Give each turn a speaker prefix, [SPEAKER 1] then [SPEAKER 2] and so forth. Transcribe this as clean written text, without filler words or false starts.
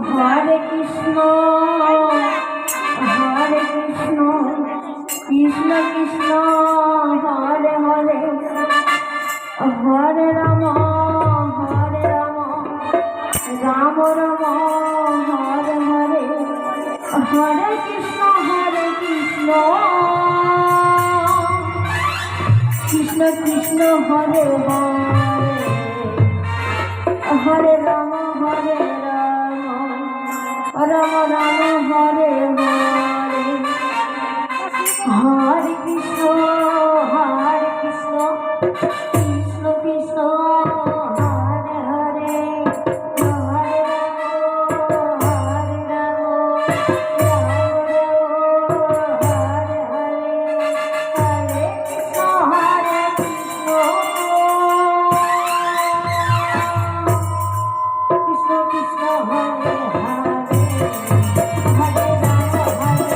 [SPEAKER 1] Hare Krishna Krishna Krishna Hare Hare Hare Ram Ram Ram Hare Hare Hare Krishna Krishna Krishna Hare Hare Hare Ram Ram Ram Hare Hare Hare Krishna Krishna Krishna Hare Hare Hare Ram Hare Krishna Krishna Hare Krishna Krishna Hare Hare Ram Ram Hare